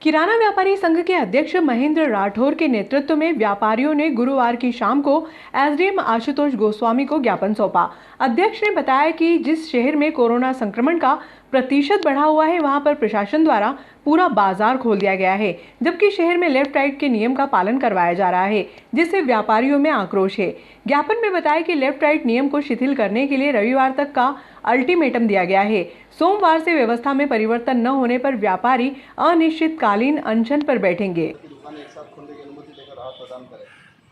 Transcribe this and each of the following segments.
किराना व्यापारी संघ के अध्यक्ष महेंद्र राठौर के नेतृत्व में व्यापारियों ने गुरुवार की शाम को एसडीएम आशुतोष गोस्वामी को ज्ञापन सौंपा। अध्यक्ष ने बताया कि जिस शहर में कोरोना संक्रमण का प्रतिशत बढ़ा हुआ है, वहां पर प्रशासन द्वारा पूरा बाजार खोल दिया गया है, जबकि शहर में लेफ्ट राइट के नियम का पालन करवाया जा रहा है, जिससे व्यापारियों में आक्रोश है। ज्ञापन में बताया कि लेफ्ट राइट नियम को शिथिल करने के लिए रविवार तक का अल्टीमेटम दिया गया है। सोमवार से व्यवस्था में परिवर्तन न होने पर व्यापारी अनिश्चितकालीन अनशन पर बैठेंगे।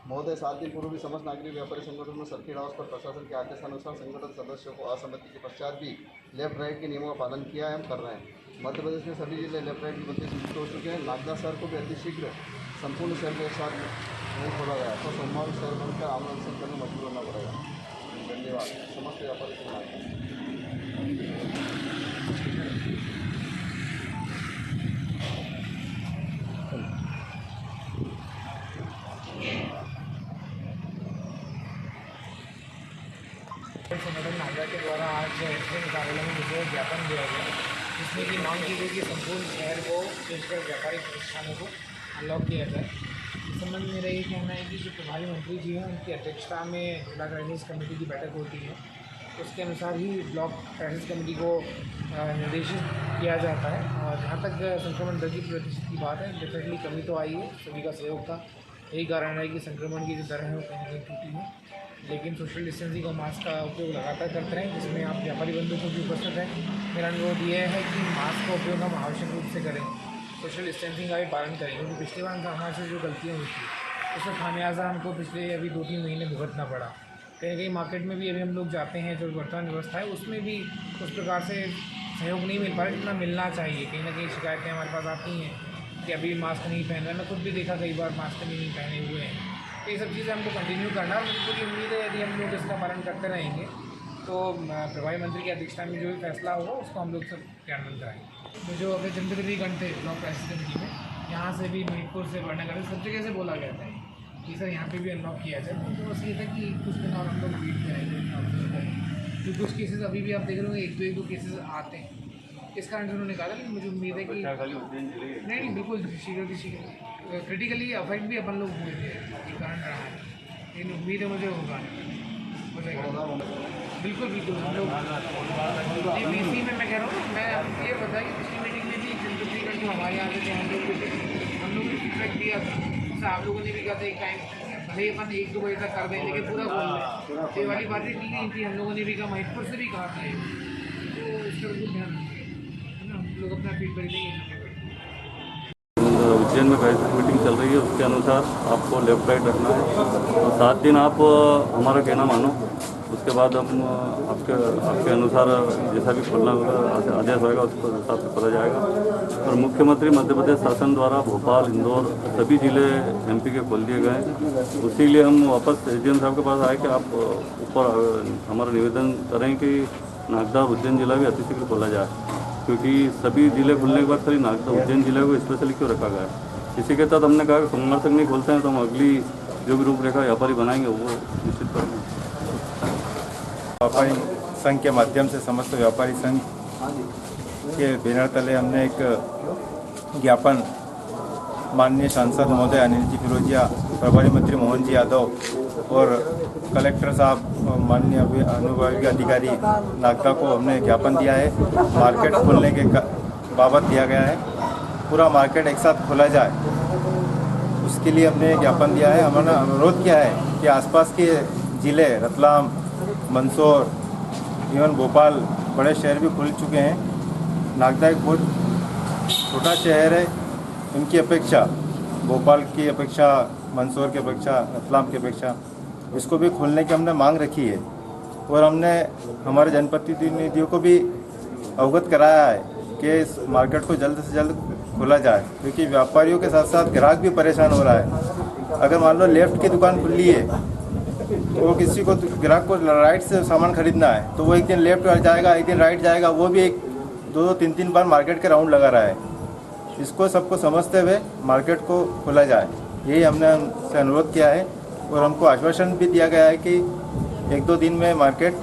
महोदय 7 दिन पूर्व भी समस्त नागरिक व्यापारी संगठन में सर्किट हाउस पर प्रशासन के आदेशानुसार संगठन सदस्यों को असहमति के पश्चात भी लेफ्ट राइट के नियमों का पालन किया है, हम कर रहे हैं। मध्य प्रदेश में सभी जिले लेफ्ट राइट की बत्ती शुरू हो चुके हैं। नागदा शहर को भी अतिशीघ्र संपूर्ण शहर के साथ नहीं खोला गया तो सोमवार शहर बंद कर आमरण अनशन करने मजबूर होना पड़ेगा। धन्यवाद। समस्त व्यापारी संगठन नागदा के द्वारा आज एसडीएम कार्यालय में मुझे ज्ञापन दिया गया, जिसमें कि मांग की गई कि संपूर्ण शहर को विशेषकर व्यापारिक प्रतिष्ठानों को अनलॉक किया जाए। इस संबंध में मेरा ये कहना है कि जो प्रभारी मंत्री जी हैं, उनकी अध्यक्षता में जिला क्राइसिस कमेटी की बैठक होती है, उसके अनुसार ही ब्लॉक क्राइसिस कमेटी को निर्देशित किया जाता है। और जहाँ तक संक्रमण दर की प्रतिशत की बात है, डेफिनेटली कमी तो आई है, सभी का सहयोग था। यही कारण है कि संक्रमण की जो दर है वो कहीं ना कहीं टूटी है, लेकिन सोशल डिस्टेंसिंग और मास्क का उपयोग लगातार करते रहें, जिसमें आप व्यापारी बंधु को भी उपस्थित हैं। मेरा अनुरोध ये है कि मास्क का उपयोग हम आवश्यक रूप से करें, सोशल डिस्टेंसिंग का भी पालन करें, क्योंकि पिछले बार हमारे से जो गलतियाँ हुई थी उसका खामियाजा हमको पिछले अभी 2-3 महीने भुगतना पड़ा। कहीं कहीं मार्केट में भी अभी हम लोग जाते हैं, जो वर्तमान व्यवस्था है उसमें भी उस प्रकार से सहयोग नहीं मिल पा रहा जितना मिलना चाहिए। कहीं ना कहीं शिकायतें हमारे पास आती हैं कि अभी मास्क नहीं पहन रहे। मैं खुद भी देखा कई बार मास्क नहीं पहने हुए हैं। तो ये सब चीज़ें हमको कंटिन्यू करना है। मुझे पूरी उम्मीद है यदि हम लोग इसका पालन करते रहेंगे तो प्रभारी मंत्री की अध्यक्षता में जो भी फैसला होगा उसको हम लोग सब क्रियान्वयन कराएंगे। तो जो अगर जनप्रतिनिधि गण थे ब्लॉक क्राइसिस कमेटी में, यहाँ से भी महिपुर से बड़नगर सब जगह से बोला गया था कि सर यहाँ पे भी अनलॉक किया जाए। तो बस ये था कि कुछ दिन और हम लोग वेट करेंगे, क्योंकि कुछ केसेस अभी भी आप देख रहे हो, एक दो केसेस आते हैं। इस कारण से उन्होंने कहा था, लेकिन मुझे उम्मीद है कि नहीं बिल्कुल शीघ्र क्रिटिकली अफेक्ट भी अपन लोग हुए थे, ये कारण रहा है, लेकिन उम्मीद है मुझे होगा बिल्कुल हम लोग बीसी में मैं कह रहा हूँ। मैं आपको ये बताया कि पिछली मीटिंग में भी जनप्रतिनिधि जो हमारे यहाँ थे हम लोग ने फीडबैक दिया था, उससे आप लोगों ने भी कहा था एक टाइम भले अपन 1-2 बजे तक कर दें, लेकिन पूरा बोल दें। ये वाली बातें की गई थी, हम लोगों ने भी कहा, महिपुर से भी कहा था, तो इसका बिल्कुल ध्यान है ना, हम लोग अपना फीडबैक देंगे। उज्जैन में क्राइसिस मीटिंग चल रही है, उसके अनुसार आपको लेफ्ट राइट रखना है। तो 7 दिन आप हमारा कहना मानो, उसके बाद हम आपके अनुसार जैसा भी खुलना होगा आदेश होगा उसको हिसाब से खोला जाएगा। और मुख्यमंत्री मध्य प्रदेश शासन द्वारा भोपाल, इंदौर सभी ज़िले एमपी के खोल दिए गए। उसी लिए हम वापस एसडीएम साहब के पास आए कि आप ऊपर हमारा निवेदन करें कि नागदा उज्जैन जिला भी अतिशीघ्र खोला जाए, क्योंकि सभी ज़िले खुलने के बाद खाली नागदा उज्जैन जिले को स्पेशली क्यों रखा गया है। इसी के तहत हमने कहा कि सोमवार तक नहीं खोलते हैं तो हम अगली जो भी रूपरेखा व्यापारी बनाएंगे वो निश्चित करेंगे। व्यापारी संघ के माध्यम से समस्त व्यापारी संघ के बैनर तले हमने एक ज्ञापन माननीय सांसद महोदय अनिल जी फिरोजिया, प्रभारी मंत्री मोहन जी यादव और कलेक्टर साहब माननीय अनुविभागीय अधिकारी नागदा को हमने ज्ञापन दिया है। मार्केट खोलने के बाबत दिया गया है, पूरा मार्केट एक साथ खोला जाए, उसके लिए हमने ज्ञापन दिया है। हमने अनुरोध किया है कि आसपास के ज़िले रतलाम, मंदसौर, इवन भोपाल बड़े शहर भी खुल चुके हैं। नागदा एक बहुत छोटा शहर है, उनकी अपेक्षा भोपाल की अपेक्षा, मंदसौर की अपेक्षा, रतलाम की अपेक्षा इसको भी खोलने की हमने मांग रखी है। और हमने हमारे जनप्रतिनिधियों को भी अवगत कराया है कि इस मार्केट को जल्द से जल्द खोला जाए, क्योंकि व्यापारियों के साथ साथ ग्राहक भी परेशान हो रहा है। अगर मान लो लेफ़्ट की दुकान खुली है तो किसी को ग्राहक को राइट से सामान खरीदना है तो वो एक दिन लेफ़्ट जाएगा, एक दिन राइट जाएगा, वो भी एक 2-3 बार मार्केट के राउंड लगा रहा है। इसको सबको समझते हुए मार्केट को खोला जाए, यही हमने उनसे अनुरोध किया है। और हमको आश्वासन भी दिया गया है कि 1-2 दिन में मार्केट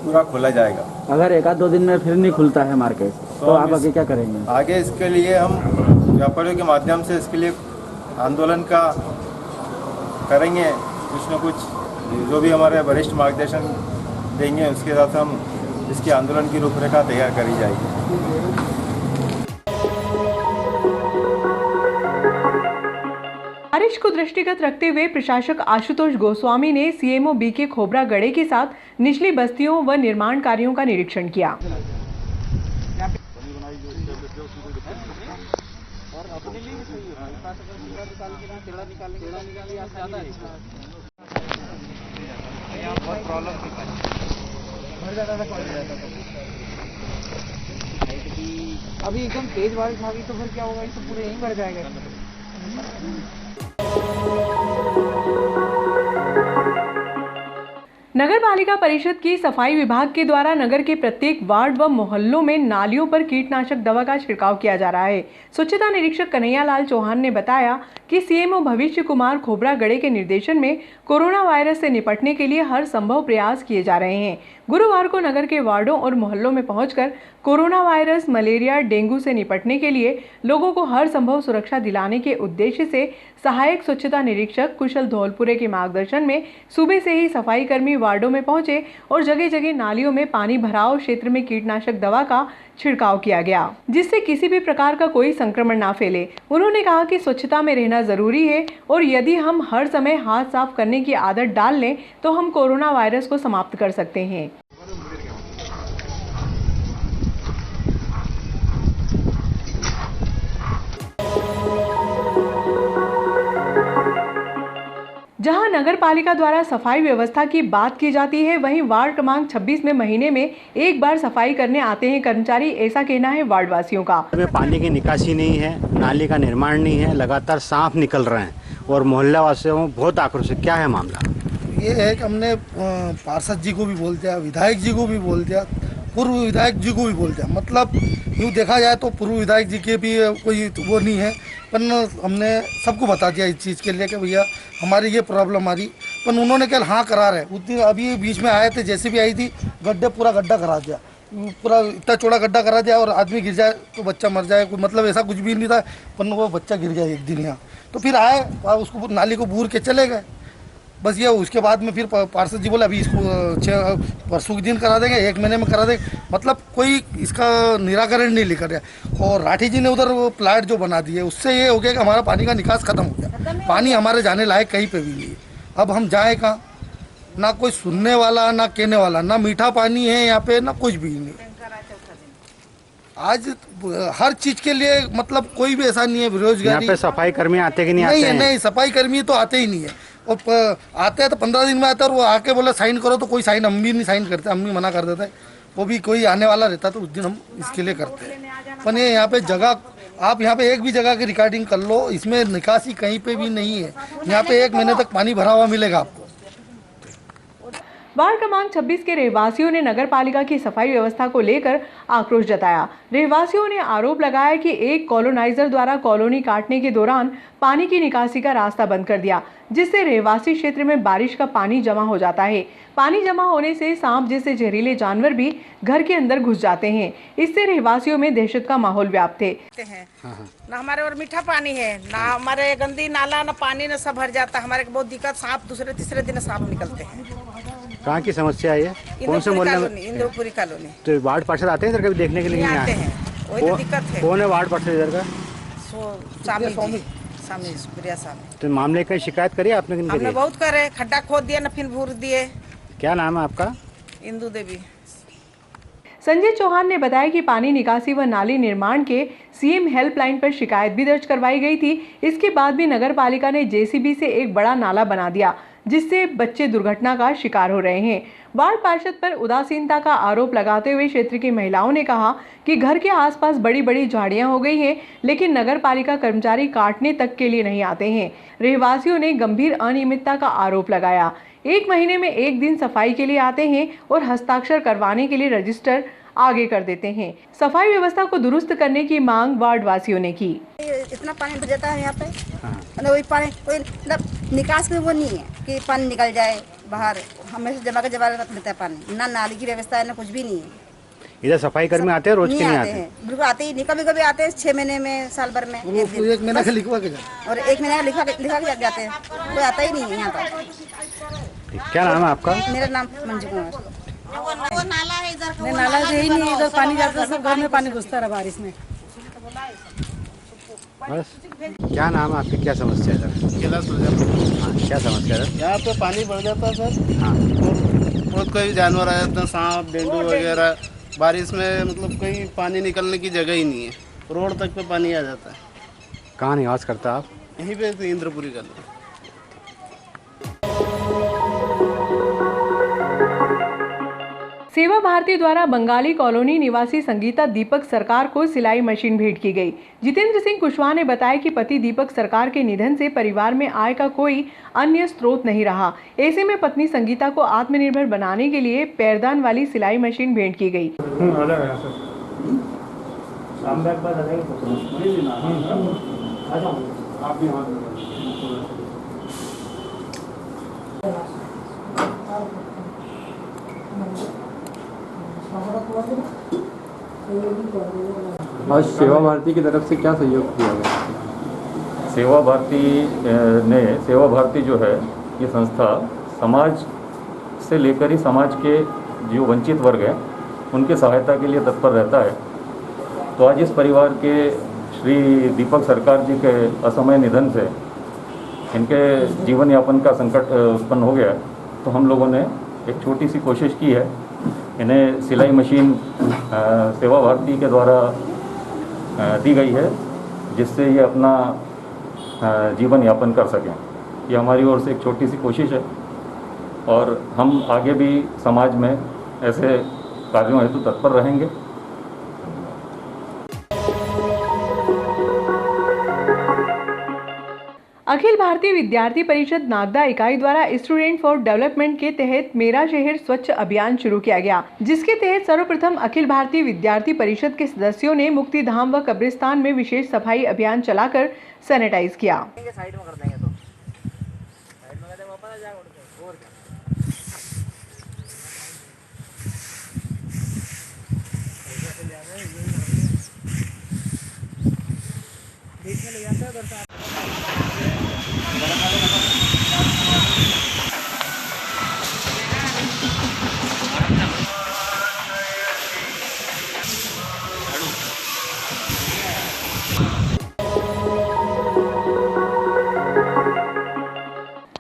पूरा खोला जाएगा। अगर 1-2 दिन में फिर नहीं खुलता है मार्केट तो आप आगे क्या करेंगे? आगे इसके लिए हम व्यापारियों के माध्यम से इसके लिए आंदोलन का करेंगे, कुछ न कुछ जो भी हमारे वरिष्ठ मार्गदर्शन देंगे उसके साथ हम इसके आंदोलन की रूपरेखा तैयार करी जाएगी। बारिश को दृष्टिगत रखते हुए प्रशासक आशुतोष गोस्वामी ने सीएमओ बीके खोबरा गड़े के साथ निचली बस्तियों व निर्माण कार्यों का निरीक्षण किया। अभी एकदम तेज बारिश आ गई तो फिर क्या होगा, ये सब पूरे यहीं भर जाएगा। नगर पालिका परिषद की सफाई विभाग के द्वारा नगर के प्रत्येक वार्ड व मोहल्लों में नालियों पर कीटनाशक दवा का छिड़काव किया जा रहा है। स्वच्छता निरीक्षक कन्हैया लाल चौहान ने बताया कि सीएमओ भविष्य कुमार खोबरा गड़े के निर्देशन में कोरोना वायरस से निपटने के लिए हर संभव प्रयास किए जा रहे हैं। गुरुवार को नगर के वार्डों और मोहल्लों में पहुंचकर कोरोना वायरस, मलेरिया, डेंगू से निपटने के लिए लोगों को हर संभव सुरक्षा दिलाने के उद्देश्य से सहायक स्वच्छता निरीक्षक कुशल धौलपुरे के मार्गदर्शन में सुबह से ही सफाई कर्मी वार्डों में पहुंचे और जगह जगह नालियों में पानी भराव क्षेत्र में कीटनाशक दवा का छिड़काव किया गया, जिससे किसी भी प्रकार का कोई संक्रमण ना फैले। उन्होंने कहा कि स्वच्छता में रहना जरूरी है और यदि हम हर समय हाथ साफ करने की आदत डाल लें तो हम कोरोना वायरस को समाप्त कर सकते हैं। जहां नगर पालिका द्वारा सफाई व्यवस्था की बात की जाती है, वहीं वार्ड क्रमांक 26 में महीने में एक बार सफाई करने आते हैं कर्मचारी, ऐसा कहना है वार्ड वासियों का। पानी की निकासी नहीं है, नाली का निर्माण नहीं है, लगातार सांप निकल रहे हैं और मोहल्ला वासियों बहुत आक्रोश है। क्या है मामला? ये है कि हमने पार्षद जी को भी बोल दिया, विधायक जी को भी बोल दिया, पूर्व विधायक जी को भी बोल दिया। मतलब यूँ देखा जाए तो पूर्व विधायक जी के भी कोई वो नहीं है, पर हमने सबको बता दिया इस चीज़ के लिए कि भैया हमारी ये प्रॉब्लम आ रही। पर उन्होंने कहा हाँ करा रहे। उस दिन अभी बीच में आए थे, जैसे भी आई थी, पूरा गड्ढा करा दिया, पूरा इतना चौड़ा गड्ढा करा दिया और आदमी गिर जाए तो बच्चा मर जाए, मतलब ऐसा कुछ भी नहीं था। पर वो बच्चा गिर गया एक दिन यहाँ, तो फिर आए उसको नाली को बूर के चले गए, बस ये। उसके बाद में फिर पार्षद जी बोले अभी इसको परसों के दिन करा देंगे, 1 महीने में करा देंगे। मतलब कोई इसका निराकरण नहीं लेकर रहा। और राठी जी ने उधर वो प्लाट जो बना दिए, उससे ये हो गया कि हमारा पानी का निकास खत्म हो गया, पानी हमारे जाने लायक कहीं पे भी नहीं है। अब हम जाए कहाँ? ना कोई सुनने वाला, ना कहने वाला, ना मीठा पानी है यहाँ पे, ना कुछ भी नहीं। आज हर चीज के लिए मतलब कोई भी ऐसा नहीं है बेरोजगारी। यहाँ पे सफाई कर्मी आते कि नहीं आते हैं? नहीं, सफाई कर्मी तो आते ही नहीं है। और आते हैं तो 15 दिन में आते हैं और वो आके बोले साइन करो, तो कोई साइन हम भी नहीं साइन करते, हम भी मना कर देते हैं। वो भी कोई आने वाला रहता तो उस दिन हम इसके लिए करते हैं। पर ये यहाँ पे जगह, आप यहाँ पे एक भी जगह की रिकॉर्डिंग कर लो, इसमें निकासी कहीं पे भी नहीं है। यहाँ पे 1 महीने तक पानी भरा हुआ मिलेगा आपको। वार्ड क्रमांक 26 के रहवासियों ने नगर पालिका की सफाई व्यवस्था को लेकर आक्रोश जताया। रहवासियों ने आरोप लगाया कि एक कॉलोनाइजर द्वारा कॉलोनी काटने के दौरान पानी की निकासी का रास्ता बंद कर दिया, जिससे रहवासी क्षेत्र में बारिश का पानी जमा हो जाता है। पानी जमा होने से सांप जैसे जहरीले जानवर भी घर के अंदर घुस जाते हैं। इससे रहवासियों में दहशत का माहौल व्याप्त है। ना हमारे और मीठा पानी है, ना हमारे गंदी नाला, ना पानी, ना सब भर जाता है। हमारे को बहुत दिक्कत, सांप दूसरे तीसरे दिन सांप निकलते हैं। कहाँ की समस्या है ये? कौन से मोहल्ले में? इंद्रपुरी कॉलोनी। तो वार्ड पार्षद आते हैं इधर कभी देखने के लिए? नहीं आते हैं, वही तो दिक्कत है। कौन है वार्ड पार्षद इधर का? स्वामी। तो मामले की शिकायत करिए आपने? हमने बहुत करे, खड्डा खोद दिया, न फिर भूर दिए। क्या नाम है आपका? इंदू देवी। संजय चौहान ने बताया कि पानी निकासी व नाली निर्माण के सीएम हेल्पलाइन पर शिकायत भी दर्ज करवाई गई थी। इसके बाद भी नगर पालिका ने जेसीबी से एक बड़ा नाला बना दिया, जिससे बच्चे दुर्घटना का शिकार हो रहे हैं। वार्ड पार्षद पर उदासीनता का आरोप लगाते हुए क्षेत्र की महिलाओं ने कहा कि घर के आसपास बड़ी बड़ी झाड़ियां हो गई हैं, लेकिन नगर पालिका कर्मचारी काटने तक के लिए नहीं आते हैं। रहवासियों ने गंभीर अनियमितता का आरोप लगाया। 1 महीने में 1 दिन सफाई के लिए आते हैं और हस्ताक्षर करवाने के लिए रजिस्टर आगे कर देते हैं। सफाई व्यवस्था को दुरुस्त करने की मांग वार्ड वासियों ने की। इतना पानी भर जाता है यहाँ पे, वही पानी कोई मतलब निकास में वो नहीं है कि पानी निकल जाए बाहर, हमेशा जमा का जमा रहता है पानी। ना नाली की व्यवस्था है, ना कुछ भी नहीं है। इधर सफाई कर्मी आते हैं रोज के नहीं आते? बिल्कुल आते ही नहीं, कभी कभी आते हैं 6 महीने में, साल भर में एक दिन। 1 महीना के लिखवा के जाते और 1 महीना लिखा के जाते हैं, कोई आता ही नहीं है यहाँ पर। ठीक, क्या नाम है आपका? मेरा नाम मंजू कुमार। वो नाला है इधर, नहीं, नाला से ही नहीं, इधर पानी जाता है, सब घर में पानी घुसता रहा बारिश में। बस क्या नाम है आपकी, क्या समस्या है इधर? हाँ, क्या समस्या है? यहाँ पे पानी बढ़ जाता है सर, हाँ, और बहुत कोई जानवर आ जाते हैं, सांप डेंगू वगैरह। बारिश में मतलब कहीं पानी निकलने की जगह ही नहीं है, रोड तक पे पानी आ जाता है। कहाँ निवास करता आप? यहीं पे इंद्रपुरी कर लो। सेवा भारती द्वारा बंगाली कॉलोनी निवासी संगीता दीपक सरकार को सिलाई मशीन भेंट की गई। जितेंद्र सिंह कुशवाहा ने बताया कि पति दीपक सरकार के निधन से परिवार में आय का कोई अन्य स्रोत नहीं रहा। ऐसे में पत्नी संगीता को आत्मनिर्भर बनाने के लिए पैरदान वाली सिलाई मशीन भेंट की गई। आज सेवा भारती की तरफ से क्या सहयोग किया गया? सेवा भारती जो है ये संस्था समाज से लेकर ही समाज के जो वंचित वर्ग हैं उनके सहायता के लिए तत्पर रहता है। तो आज इस परिवार के श्री दीपक सरकार जी के असमय निधन से इनके जीवन यापन का संकट उत्पन्न हो गया, तो हम लोगों ने एक छोटी सी कोशिश की है। इन्हें सिलाई मशीन सेवा भारती के द्वारा दी गई है, जिससे ये अपना जीवन यापन कर सकें। ये हमारी ओर से एक छोटी सी कोशिश है और हम आगे भी समाज में ऐसे कार्यों हेतु तत्पर रहेंगे। अखिल भारतीय विद्यार्थी परिषद नागदा इकाई द्वारा स्टूडेंट फॉर डेवलपमेंट के तहत मेरा शहर स्वच्छ अभियान शुरू किया गया, जिसके तहत सर्वप्रथम अखिल भारतीय विद्यार्थी परिषद के सदस्यों ने मुक्तिधाम व कब्रिस्तान में विशेष सफाई अभियान चलाकर सैनिटाइज किया।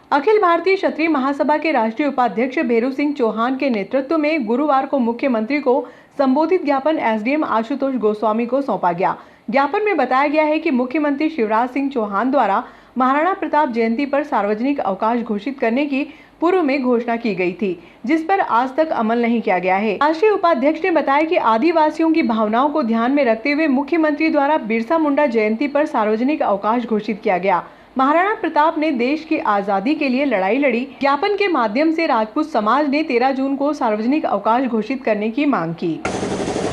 अखिल भारतीय क्षत्रिय महासभा के राष्ट्रीय उपाध्यक्ष भैरू सिंह चौहान के नेतृत्व में गुरुवार को मुख्यमंत्री को संबोधित ज्ञापन एसडीएम आशुतोष गोस्वामी को सौंपा गया। ज्ञापन में बताया गया है कि मुख्यमंत्री शिवराज सिंह चौहान द्वारा महाराणा प्रताप जयंती पर सार्वजनिक अवकाश घोषित करने की पूर्व में घोषणा की गई थी, जिस पर आज तक अमल नहीं किया गया है। राष्ट्रीय उपाध्यक्ष ने बताया कि आदिवासियों की भावनाओं को ध्यान में रखते हुए मुख्यमंत्री द्वारा बिरसा मुंडा जयंती पर सार्वजनिक अवकाश घोषित किया गया। महाराणा प्रताप ने देश की आजादी के लिए लड़ाई लड़ी। ज्ञापन के माध्यम से राजपूत समाज ने 13 जून को सार्वजनिक अवकाश घोषित करने की मांग की।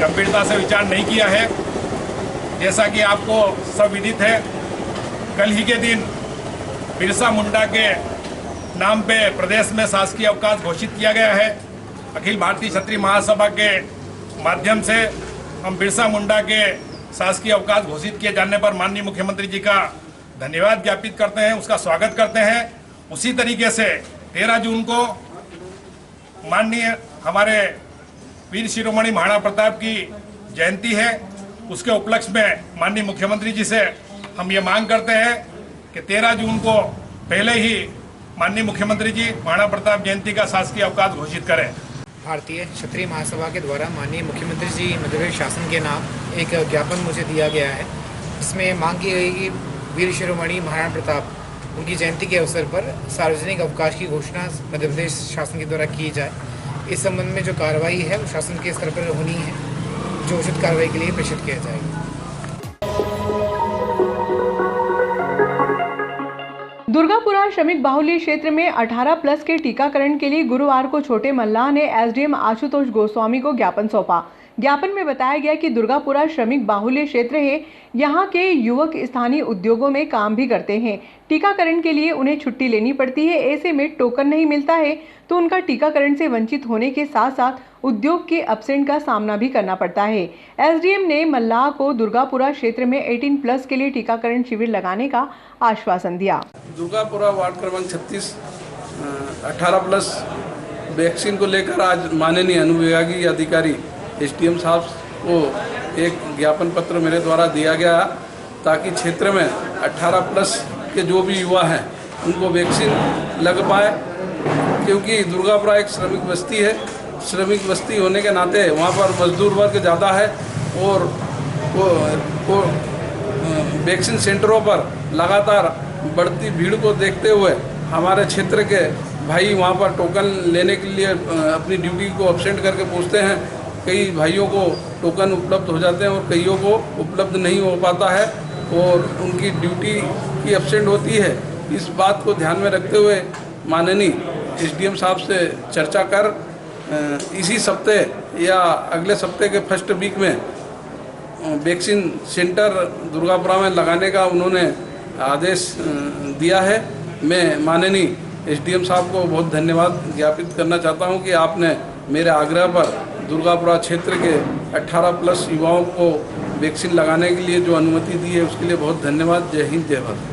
गंभीरता से विचार नहीं किया है। जैसा कि आपको सब विदित है, कल ही के दिन बिरसा मुंडा के नाम पे प्रदेश में शासकीय अवकाश घोषित किया गया है। अखिल भारतीय क्षत्रिय महासभा के माध्यम से हम बिरसा मुंडा के शासकीय अवकाश घोषित किए जाने पर माननीय मुख्यमंत्री जी का धन्यवाद ज्ञापित करते हैं, उसका स्वागत करते हैं। उसी तरीके से 13 जून को माननीय हमारे वीर शिरोमणि महाराणा प्रताप की जयंती है, उसके उपलक्ष्य में माननीय मुख्यमंत्री जी से हम ये मांग करते हैं कि 13 जून को पहले ही माननीय मुख्यमंत्री जी महाराणा प्रताप जयंती का शासकीय अवकाश घोषित करें। भारतीय क्षत्रिय महासभा के द्वारा माननीय मुख्यमंत्री जी मध्य प्रदेश शासन के नाम एक ज्ञापन मुझे दिया गया है। इसमें मांग की गई कि वीर शिरोमणि महाराणा प्रताप उनकी जयंती के अवसर पर सार्वजनिक अवकाश की घोषणा मध्य प्रदेश शासन के द्वारा की जाए। इस संबंध में जो कार्रवाई है वो शासन के स्तर पर होनी है, जो उचित कार्रवाई के लिए प्रेषित किया जाएगा। दुर्गापुरा श्रमिक बाहुल्य क्षेत्र में 18+ के टीकाकरण के लिए गुरुवार को छोटे मल्लाह ने एसडीएम आशुतोष गोस्वामी को ज्ञापन सौंपा। ज्ञापन में बताया गया कि दुर्गापुरा श्रमिक बाहुल्य क्षेत्र है। यहाँ के युवक स्थानीय उद्योगों में काम भी करते हैं। टीकाकरण के लिए उन्हें छुट्टी लेनी पड़ती है। ऐसे में टोकन नहीं मिलता है तो उनका टीकाकरण से वंचित होने के साथ साथ उद्योग के अपसेंट का सामना भी करना पड़ता है। एसडीएम ने मल्लाह को दुर्गापुरा क्षेत्र में 18+ के लिए टीकाकरण शिविर लगाने का आश्वासन दिया। दुर्गापुरा वार्ड क्रमांक 36 18+ वैक्सीन को लेकर आज माननीय अनुविभागीय अधिकारी एसडीएम साहब को एक ज्ञापन पत्र मेरे द्वारा दिया गया ताकि क्षेत्र में 18+ के जो भी युवा हैं उनको वैक्सीन लग पाए, क्योंकि दुर्गापुरा एक श्रमिक बस्ती है। श्रमिक बस्ती होने के नाते वहाँ पर मजदूर वर्ग ज़्यादा है और वैक्सीन सेंटरों पर लगातार बढ़ती भीड़ को देखते हुए हमारे क्षेत्र के भाई वहाँ पर टोकन लेने के लिए अपनी ड्यूटी को अपसेंट करके पूछते हैं। कई भाइयों को टोकन उपलब्ध हो जाते हैं और कईयों को उपलब्ध नहीं हो पाता है और उनकी ड्यूटी की अपसेंट होती है। इस बात को ध्यान में रखते हुए माननीय एसडीएम साहब से चर्चा कर इसी सप्ते या अगले सप्ते के फर्स्ट वीक में वैक्सीन सेंटर दुर्गापुरा में लगाने का उन्होंने आदेश दिया है। मैं माननीय एसडीएम साहब को बहुत धन्यवाद ज्ञापित करना चाहता हूं कि आपने मेरे आग्रह पर दुर्गापुरा क्षेत्र के 18+ युवाओं को वैक्सीन लगाने के लिए जो अनुमति दी है उसके लिए बहुत धन्यवाद। जय हिंद, जय भारत।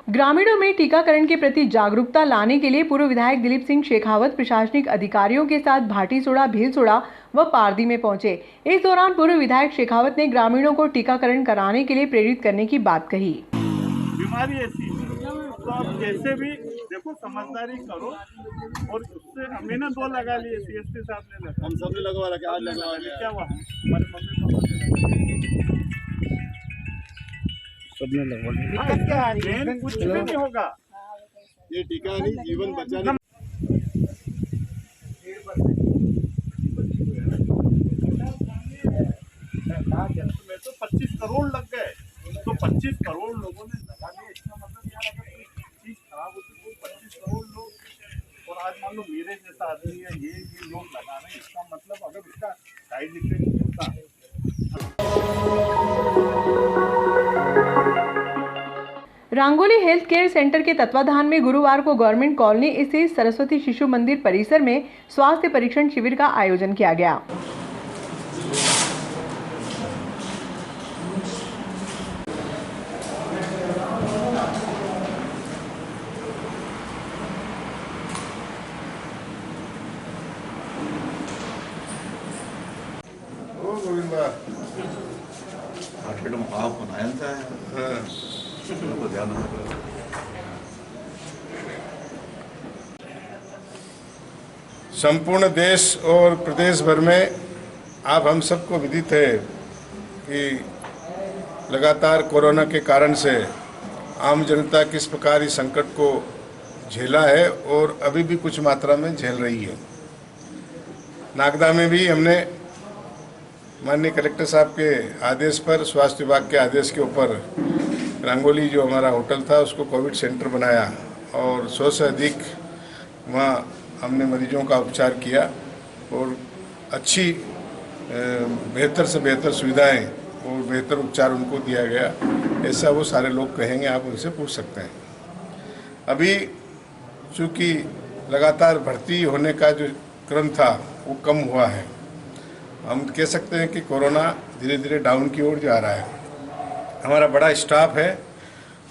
ग्रामीणों में टीकाकरण के प्रति जागरूकता लाने के लिए पूर्व विधायक दिलीप सिंह शेखावत प्रशासनिक अधिकारियों के साथ भाटीसोड़ा, भीलसोड़ा व पारदी में पहुंचे। इस दौरान पूर्व विधायक शेखावत ने ग्रामीणों को टीकाकरण कराने के लिए प्रेरित करने की बात कही। बीमारी ऐसी तो आप जैसे भी देखो समझदारी करो और उससे हमने 2 लगा लिए, सीएसपी साहब ने लगा, हम सब ने लगवा रखा, आज लगवा लिया। क्या हुआ हमारे मम्मी सबने लगवा लिया। क्या है कुछ भी नहीं होगा, ये टीका नहीं जीवन बचाने। में तो 25 करोड़ लग गए, तो 25 करोड़ लोगों ने लगा दिया। इसका मतलब यार अगर कोई चीज खराब होती तो 25 करोड़ लोग, और आज मान लो मेरे जैसा आदमी है ये लोग लगा रहे हैं, इसका मतलब अगर इसका साइड इफेक्ट होता है। रांगोली हेल्थ केयर सेंटर के तत्वाधान में गुरुवार को गवर्नमेंट कॉलोनी स्थित सरस्वती शिशु मंदिर परिसर में स्वास्थ्य परीक्षण शिविर का आयोजन किया गया। संपूर्ण देश और प्रदेश भर में आप हम सबको विदित है कि लगातार कोरोना के कारण से आम जनता किस प्रकार इस संकट को झेला है और अभी भी कुछ मात्रा में झेल रही है। नागदा में भी हमने माननीय कलेक्टर साहब के आदेश पर, स्वास्थ्य विभाग के आदेश के ऊपर रंगोली जो हमारा होटल था उसको कोविड सेंटर बनाया और 100 से अधिक वहाँ हमने मरीजों का उपचार किया और अच्छी बेहतर से बेहतर सुविधाएं और बेहतर उपचार उनको दिया गया। ऐसा वो सारे लोग कहेंगे, आप उनसे पूछ सकते हैं। अभी चूँकि लगातार भर्ती होने का जो क्रम था वो कम हुआ है, हम कह सकते हैं कि कोरोना धीरे धीरे डाउन की ओर जा रहा है। हमारा बड़ा स्टाफ है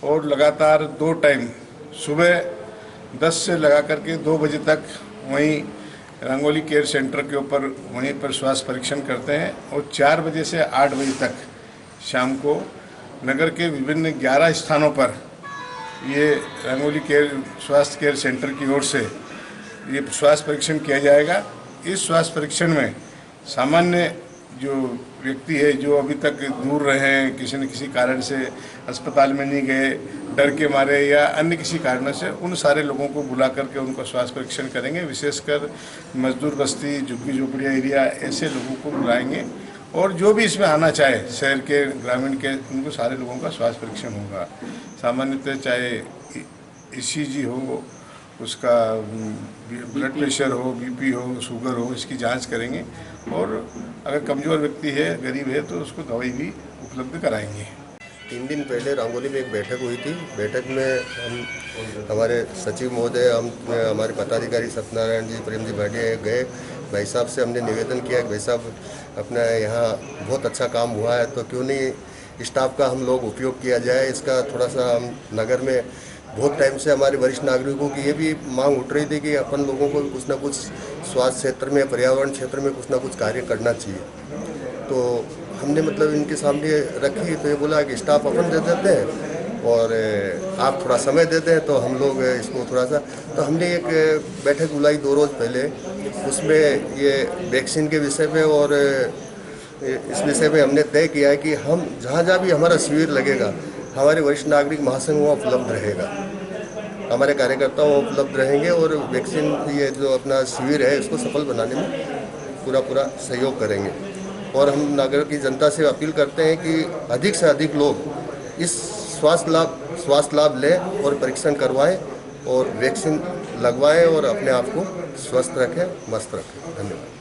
और लगातार 2 टाइम सुबह 10 से लगा करके 2 बजे तक वहीं रंगोली केयर सेंटर के ऊपर वहीं पर स्वास्थ्य परीक्षण करते हैं और 4 बजे से 8 बजे तक शाम को नगर के विभिन्न 11 स्थानों पर ये रंगोली केयर स्वास्थ्य केयर सेंटर की ओर से ये स्वास्थ्य परीक्षण किया जाएगा। इस स्वास्थ्य परीक्षण में सामान्य जो व्यक्ति है जो अभी तक दूर रहे हैं, किसी न किसी कारण से अस्पताल में नहीं गए, डर के मारे या अन्य किसी कारण से, उन सारे लोगों को बुला करके उनका स्वास्थ्य परीक्षण करेंगे। विशेषकर मजदूर बस्ती, झुग्गी झोपड़िया एरिया, ऐसे लोगों को बुलाएंगे और जो भी इसमें आना चाहे शहर के, ग्रामीण के, उनको सारे लोगों का स्वास्थ्य परीक्षण होगा। सामान्यतः चाहे ECG हो उसका ब्लड प्रेशर हो, बीपी हो, शुगर हो, इसकी जांच करेंगे और अगर कमज़ोर व्यक्ति है, गरीब है तो उसको दवाई भी उपलब्ध कराएंगे। 3 दिन पहले रांगोली में एक बैठक हुई थी। बैठक में हम हमारे सचिव महोदय, हमारे पदाधिकारी सत्यनारायण जी, प्रेम जी भाटिया गए। भाई साहब से हमने निवेदन किया कि भाई साहब अपना यहाँ बहुत अच्छा काम हुआ है तो क्यों नहीं स्टाफ का हम लोग उपयोग किया जाए। इसका थोड़ा सा हम नगर में बहुत टाइम से हमारे वरिष्ठ नागरिकों की ये भी मांग उठ रही थी कि अपन लोगों को कुछ ना कुछ स्वास्थ्य क्षेत्र में, पर्यावरण क्षेत्र में कुछ ना कुछ कार्य करना चाहिए। तो हमने मतलब इनके सामने रखी तो ये बोला कि स्टाफ अपन दे देते हैं और आप थोड़ा समय देते हैं तो हम लोग इसको थोड़ा सा, तो हमने एक बैठक बुलाई 2 रोज़ पहले। उसमें ये वैक्सीन के विषय में और इस विषय में हमने तय किया है कि हम जहाँ भी हमारा शिविर लगेगा हमारे वरिष्ठ नागरिक महासंघ वहाँ उपलब्ध रहेगा, हमारे कार्यकर्ता वहाँ उपलब्ध रहेंगे और वैक्सीन ये जो अपना शिविर है इसको सफल बनाने में पूरा सहयोग करेंगे। और हम नगर की जनता से अपील करते हैं कि अधिक से अधिक लोग इस स्वास्थ्य लाभ लें और परीक्षण करवाएं और वैक्सीन लगवाएं और अपने आप को स्वस्थ रखें, मस्त रखें। धन्यवाद।